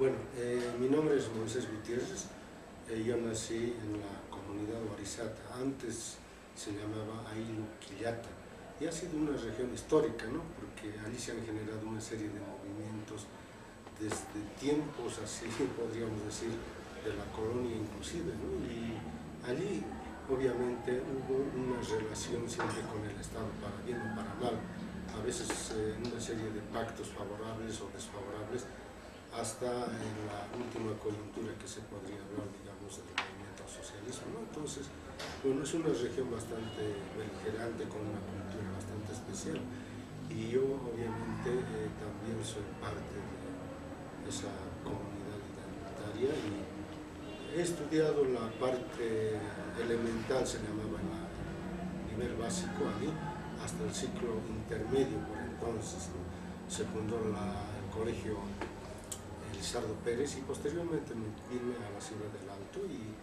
Bueno, mi nombre es Moisés Gutiérrez. Yo nací en la comunidad Oarizata, antes se llamaba Ailu Quillata, y ha sido una región histórica, ¿no? Porque allí se han generado una serie de movimientos desde tiempos, así podríamos decir, de la colonia inclusive, ¿no? Y allí obviamente hubo una relación siempre con el Estado, para bien o para mal, a veces una serie de pactos favorables o desfavorables, hasta en la última coyuntura que se podría hablar, digamos, del movimiento socialismo, ¿no? Entonces, bueno, es una región bastante beligerante, con una cultura bastante especial, y yo obviamente también soy parte de esa comunidad identitaria, y he estudiado la parte elemental, se llamaba el nivel básico allí, hasta el ciclo intermedio por entonces, ¿no? Se fundó el colegio Lizardo Pérez, y posteriormente me vine a la ciudad del Alto, y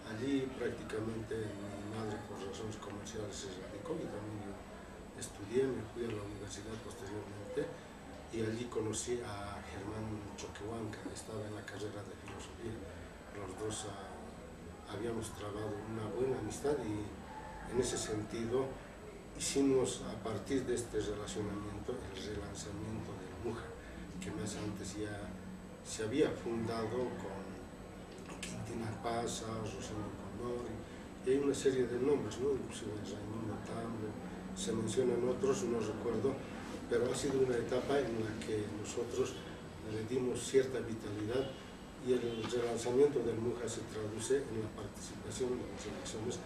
allí prácticamente mi madre por razones comerciales se radicó, y también yo estudié, me fui a la universidad posteriormente, y allí conocí a Germán Choquehuanca, estaba en la carrera de filosofía. Los dos habíamos trabado una buena amistad, y en ese sentido hicimos, a partir de este relacionamiento, el relanzamiento del MUJA, que más antes ya se había fundado con Quintina Pazza, Rosendo Condor, y hay una serie de nombres, ¿no? Inclusive Raimundo Tambo, se mencionan otros, no recuerdo, pero ha sido una etapa en la que nosotros le dimos cierta vitalidad, y el relanzamiento del MUJA se traduce en la participación de las elecciones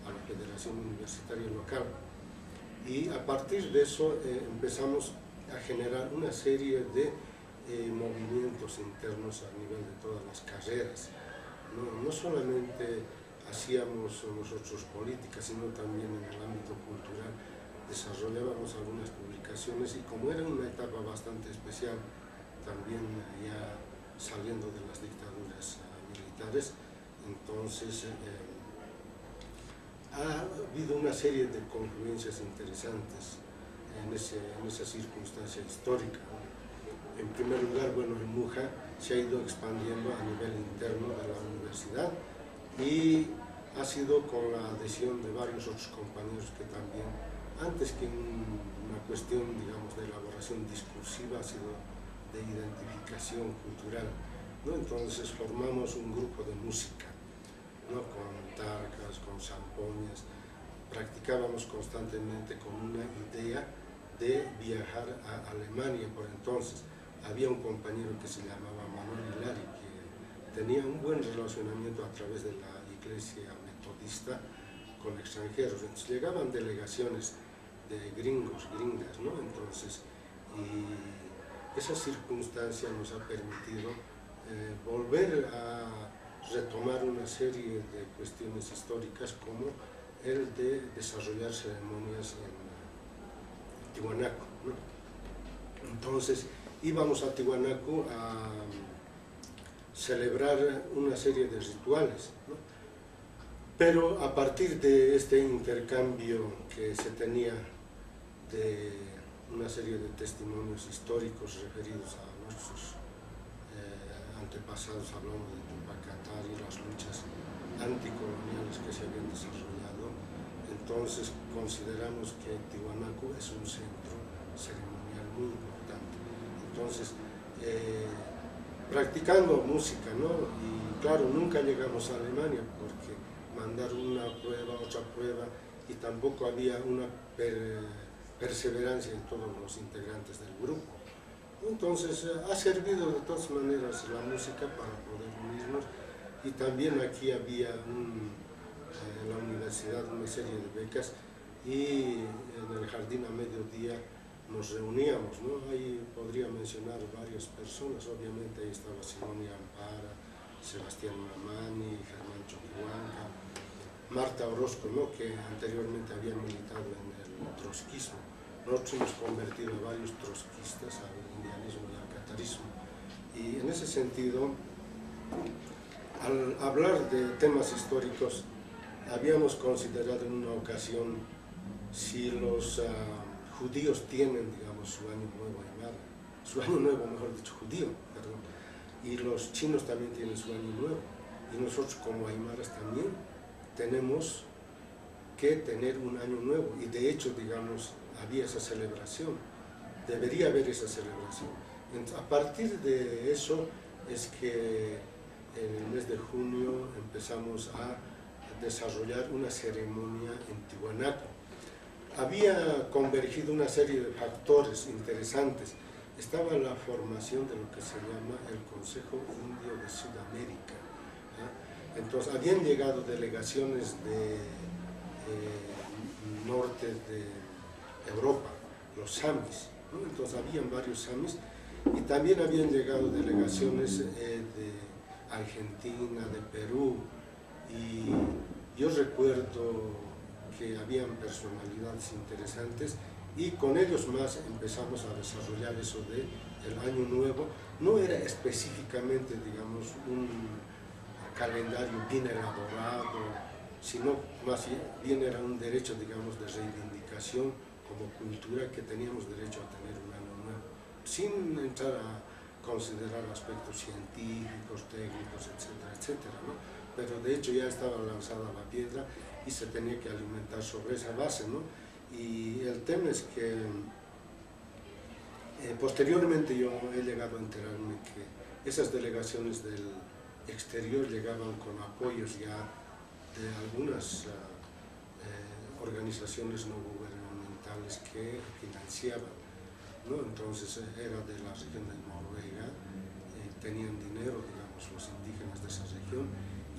a la Federación Universitaria Local. Y a partir de eso empezamos a generar una serie de movimientos internos a nivel de todas las carreras. No solamente hacíamos nosotros política, sino también en el ámbito cultural desarrollábamos algunas publicaciones, y como era una etapa bastante especial, también ya saliendo de las dictaduras militares, entonces ha habido una serie de confluencias interesantes en esa circunstancia histórica. En primer lugar, bueno, el MUJA se ha ido expandiendo a nivel interno de la universidad, y ha sido con la adhesión de varios otros compañeros que también, antes que una cuestión, digamos, de elaboración discursiva, ha sido de identificación cultural, ¿no? Entonces formamos un grupo de música, ¿no? Con tarcas, con zampoñas, practicábamos constantemente con una idea de viajar a Alemania. Por entonces había un compañero que se llamaba Manuel Hilari, que tenía un buen relacionamiento a través de la iglesia metodista con extranjeros, entonces llegaban delegaciones de gringos, gringas, ¿no? Entonces, y esa circunstancia nos ha permitido volver a retomar una serie de cuestiones históricas, como el de desarrollar ceremonias en Tiwanaku, ¿no? Entonces íbamos a Tiwanaku a celebrar una serie de rituales, ¿no? Pero a partir de este intercambio que se tenía de una serie de testimonios históricos referidos a nuestros antepasados, hablamos de Tupac Katari, las luchas anticoloniales que se habían desarrollado, entonces consideramos que Tiwanaku es un centro ceremonial muy importante. Entonces, practicando música, ¿no? Y claro, nunca llegamos a Alemania, porque mandar una prueba, otra prueba, y tampoco había una perseverancia en todos los integrantes del grupo. Entonces ha servido de todas maneras la música para poder unirnos, y también aquí había en la universidad una serie de becas, y en el jardín a mediodía nos reuníamos, ¿no? Ahí podría mencionar varias personas, obviamente ahí estaba Simonia Ampara, Sebastián Mamani, Germán Choquehuanca, Marta Orozco, ¿no? Que anteriormente había militado en el trotskismo. Nosotros hemos convertido a varios trotskistas al indianismo y al catarismo, y en ese sentido, al hablar de temas históricos, habíamos considerado en una ocasión si los judíos tienen, digamos, su año nuevo llamado, su año nuevo, mejor dicho, judío, perdón, y los chinos también tienen su año nuevo, y nosotros como aymaras también tenemos que tener un año nuevo, y de hecho, digamos, había esa celebración, debería haber esa celebración. Entonces, a partir de eso es que en el mes de junio empezamos a desarrollar una ceremonia en Tiwanaku. Había convergido una serie de factores interesantes. Estaba la formación de lo que se llama el Consejo Indio de Sudamérica, ¿no? Entonces habían llegado delegaciones de norte de Europa, los samis, ¿no? Entonces habían varios samis, y también habían llegado delegaciones de Argentina, de Perú, y yo recuerdo que habían personalidades interesantes, y con ellos más empezamos a desarrollar eso de el año nuevo. No era específicamente, digamos, un calendario bien elaborado, sino más bien era un derecho, digamos, de reivindicación como cultura, que teníamos derecho a tener un año nuevo, sin entrar a considerar aspectos científicos, técnicos, etcétera, etcétera, ¿no? Pero de hecho ya estaba lanzada la piedra y se tenía que alimentar sobre esa base, ¿no? Y el tema es que posteriormente yo he llegado a enterarme que esas delegaciones del exterior llegaban con apoyos ya de algunas organizaciones no gubernamentales que financiaban, ¿no? Entonces era de la región de Noruega, tenían dinero, digamos, los indígenas de esa región,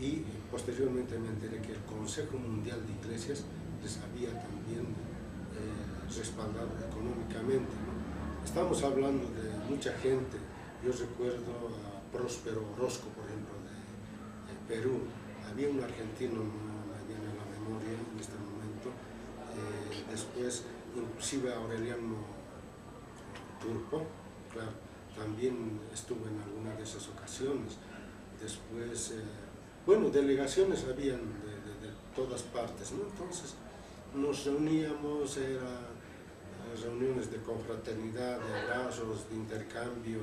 y posteriormente me enteré que el Consejo Mundial de Iglesias les había también respaldado económicamente, ¿no? Estamos hablando de mucha gente. Yo recuerdo a Próspero Orozco, por ejemplo, de Perú. Había un argentino, no me viene a la memoria en este momento, después inclusive Aureliano Turco, claro, también estuvo en alguna de esas ocasiones. Después, bueno, delegaciones habían de todas partes, ¿no? Entonces nos reuníamos, eran reuniones de confraternidad, de abrazos, de intercambio,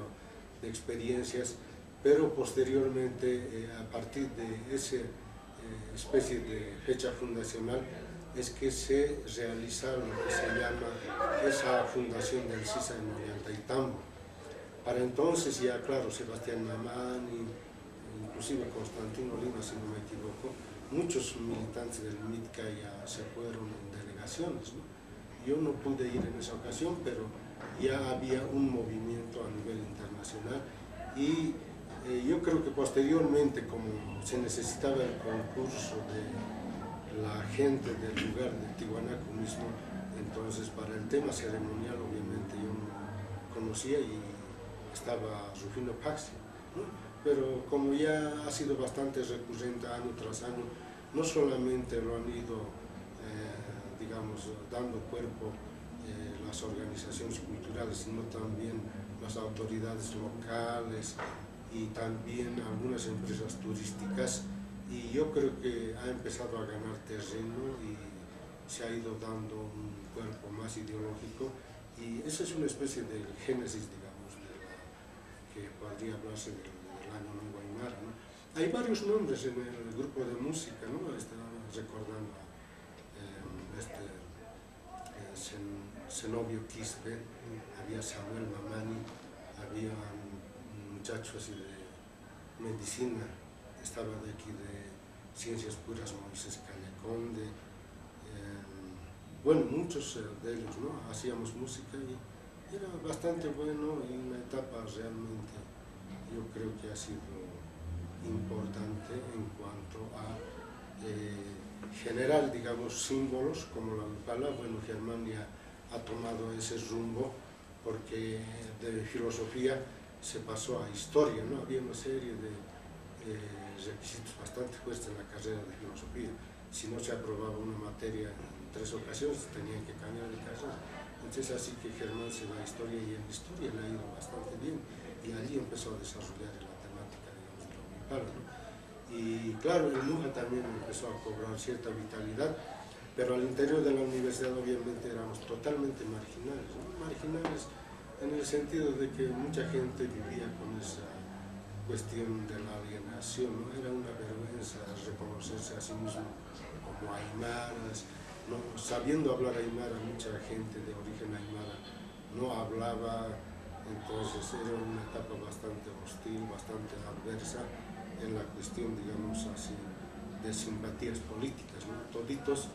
de experiencias, pero posteriormente, a partir de esa especie de fecha fundacional, es que se realiza lo que se llama esa fundación del CISA en Ollantaytambo. Para entonces ya, claro, Sebastián Mamani, inclusive Constantino Lima, si no me equivoco, muchos militantes del MITCA ya se fueron en delegaciones, ¿no? Yo no pude ir en esa ocasión, pero ya había un movimiento a nivel internacional, y yo creo que posteriormente, como se necesitaba el concurso de la gente del lugar de Tiwanaku mismo, entonces para el tema ceremonial obviamente yo no conocía, y estaba Rufino Paxi, ¿no? Pero como ya ha sido bastante recurrente año tras año, no solamente lo han ido digamos, dando cuerpo las organizaciones culturales, sino también las autoridades locales y también algunas empresas turísticas, y yo creo que ha empezado a ganar terreno y se ha ido dando un cuerpo más ideológico, y esa es una especie de génesis, digamos, de la que podría hablarse del año nuevo aymara, ¿no? Hay varios nombres en el grupo de música, ¿no? Estaba recordando a Zenobio Quispe, había Samuel Mamani, había un muchacho así de medicina, estaba de aquí de Ciencias Puras, Moisés Cañaconde, bueno, muchos de ellos, ¿no? Hacíamos música y era bastante bueno, y una etapa realmente, yo creo que ha sido importante en cuanto a generar, digamos, símbolos como la Upala. Bueno, Germania ha tomado ese rumbo porque de filosofía se pasó a historia, ¿no? Había una serie de requisitos bastante fuertes en la carrera de filosofía. Si no se aprobaba una materia en 3 ocasiones, tenían que cambiar de carrera. Entonces así que Germán se va a historia, y en historia le ha ido bastante bien, y allí empezó a desarrollar la temática, digamos, de la Upala, ¿no? Y claro, el MUJA también empezó a cobrar cierta vitalidad, pero al interior de la universidad obviamente éramos totalmente marginales, ¿no? Marginales en el sentido de que mucha gente vivía con esa cuestión de la alienación, ¿no? Era una vergüenza reconocerse a sí mismo como aymaras, ¿no? Sabiendo hablar aymara, mucha gente de origen aymara no hablaba, entonces era una etapa bastante hostil, bastante adversa en la cuestión, digamos así, de simpatías políticas, ¿no? Toditos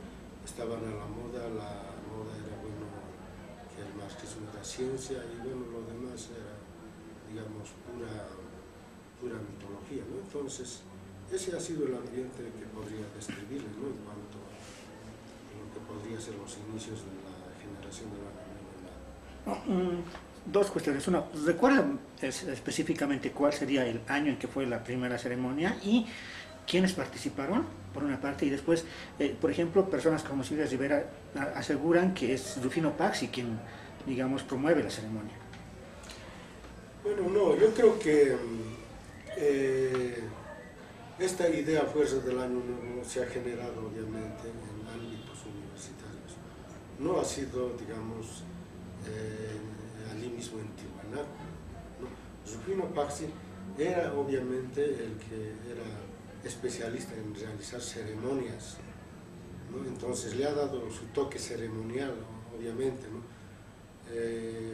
estaban a la moda era, bueno, que el marxismo era ciencia y, bueno, lo demás era, digamos, pura mitología, ¿no? Entonces, ese ha sido el ambiente que podría describirle, ¿no? En cuanto a lo que podría ser los inicios de la generación de la nueva edad. Dos cuestiones. Una, ¿recuerda específicamente cuál sería el año en que fue la primera ceremonia y quiénes participaron, por una parte, y después, por ejemplo, personas como Silvia Rivera aseguran que es Rufino Paxi quien, digamos, promueve la ceremonia? Bueno, no, yo creo que esta idea a fuerza del año nuevo se ha generado obviamente en ámbitos universitarios. No ha sido, digamos, allí mismo en Tiwanaku, ¿no? Rufino Paxi era obviamente el que era especialista en realizar ceremonias, ¿no? Entonces le ha dado su toque ceremonial, obviamente, ¿no?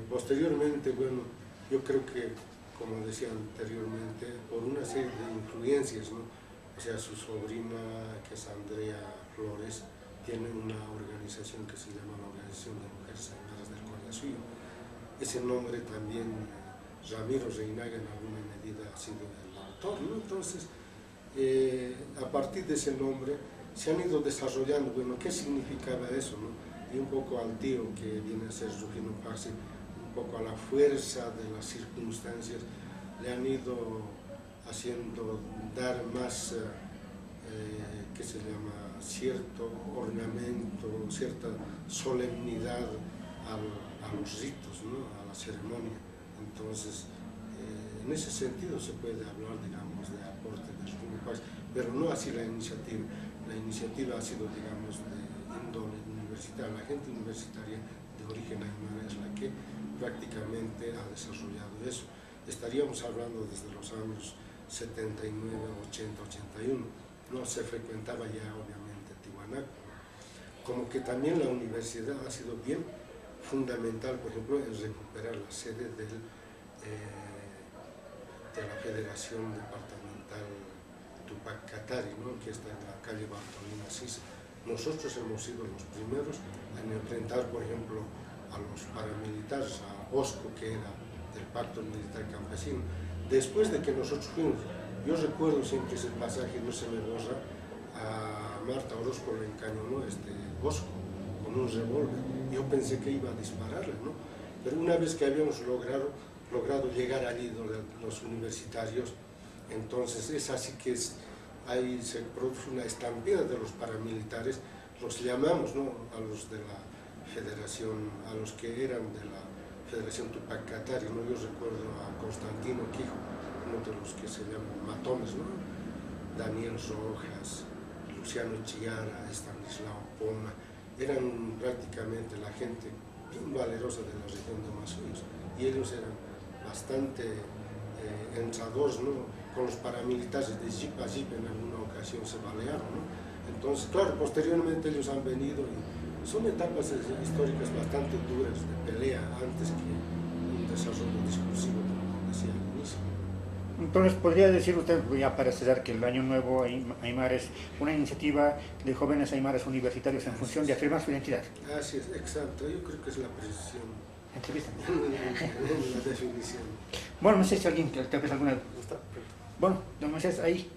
Posteriormente, bueno, yo creo que, como decía anteriormente, por una serie de influencias, ¿no? O sea, su sobrina, que es Andrea Flores, tiene una organización que se llama la Organización de Mujeres Aymaras del Collasuyo. Ese nombre también, Ramiro Reinaga, en alguna medida ha sido el autor, ¿no? Entonces, a partir de ese nombre se han ido desarrollando, bueno, ¿qué significaba eso, no? Y un poco al tío que viene a ser Rufino Paxi, un poco a la fuerza de las circunstancias, le han ido haciendo dar más, ¿qué se llama?, cierto ornamento, cierta solemnidad a los ritos, ¿no? A la ceremonia. Entonces, en ese sentido se puede hablar, digamos, de aporte de Rufino Paxi, pero no así la iniciativa. La iniciativa ha sido, digamos, de índole universitaria. La gente universitaria de origen aymara es la que prácticamente ha desarrollado eso. Estaríamos hablando desde los años 79, 80, 81. No se frecuentaba ya, obviamente, Tiwanaku. Como que también la universidad ha sido bien fundamental, por ejemplo, en recuperar la sede de la Federación Departamental Tupac Katari, ¿no? Que está en la calle Bartolina Sisa. Nosotros hemos sido los primeros en enfrentar, por ejemplo, a los paramilitares, a Osco, que era del Pacto Militar Campesino. Después de que nosotros fuimos, yo recuerdo siempre ese pasaje, no se me borra, a Marta Orozco le encañonó Osco con un revólver. Yo pensé que iba a dispararle, ¿no? Pero una vez que habíamos logrado llegar allí los universitarios, entonces es así que ahí se produce una estampida de los paramilitares, los llamamos, ¿no?, a los de la federación, a los que eran de la Federación Tupac Katari, ¿no? Yo recuerdo a Constantino Quijo, uno de los que se llaman matones, ¿no? Daniel Rojas, Luciano Chiara, Estanislao Poma, eran prácticamente la gente bien valerosa de la región de Masuyos, y ellos eran bastante entradores, ¿no? Con los paramilitares de jeep a jeep en alguna ocasión se balearon, ¿no? Entonces, claro, posteriormente ellos han venido y son etapas históricas bastante duras de pelea antes que un desarrollo discursivo, como decía al inicio. Entonces, ¿podría decir usted, ya para cerrar, que el Año Nuevo Aymara es una iniciativa de jóvenes aymaras universitarios en función de afirmar su identidad? Así es, exacto. Yo creo que es la precisión. Entrevista. La definición. Bueno, no sé si alguien te hace alguna... Bueno, don Moisés, ahí.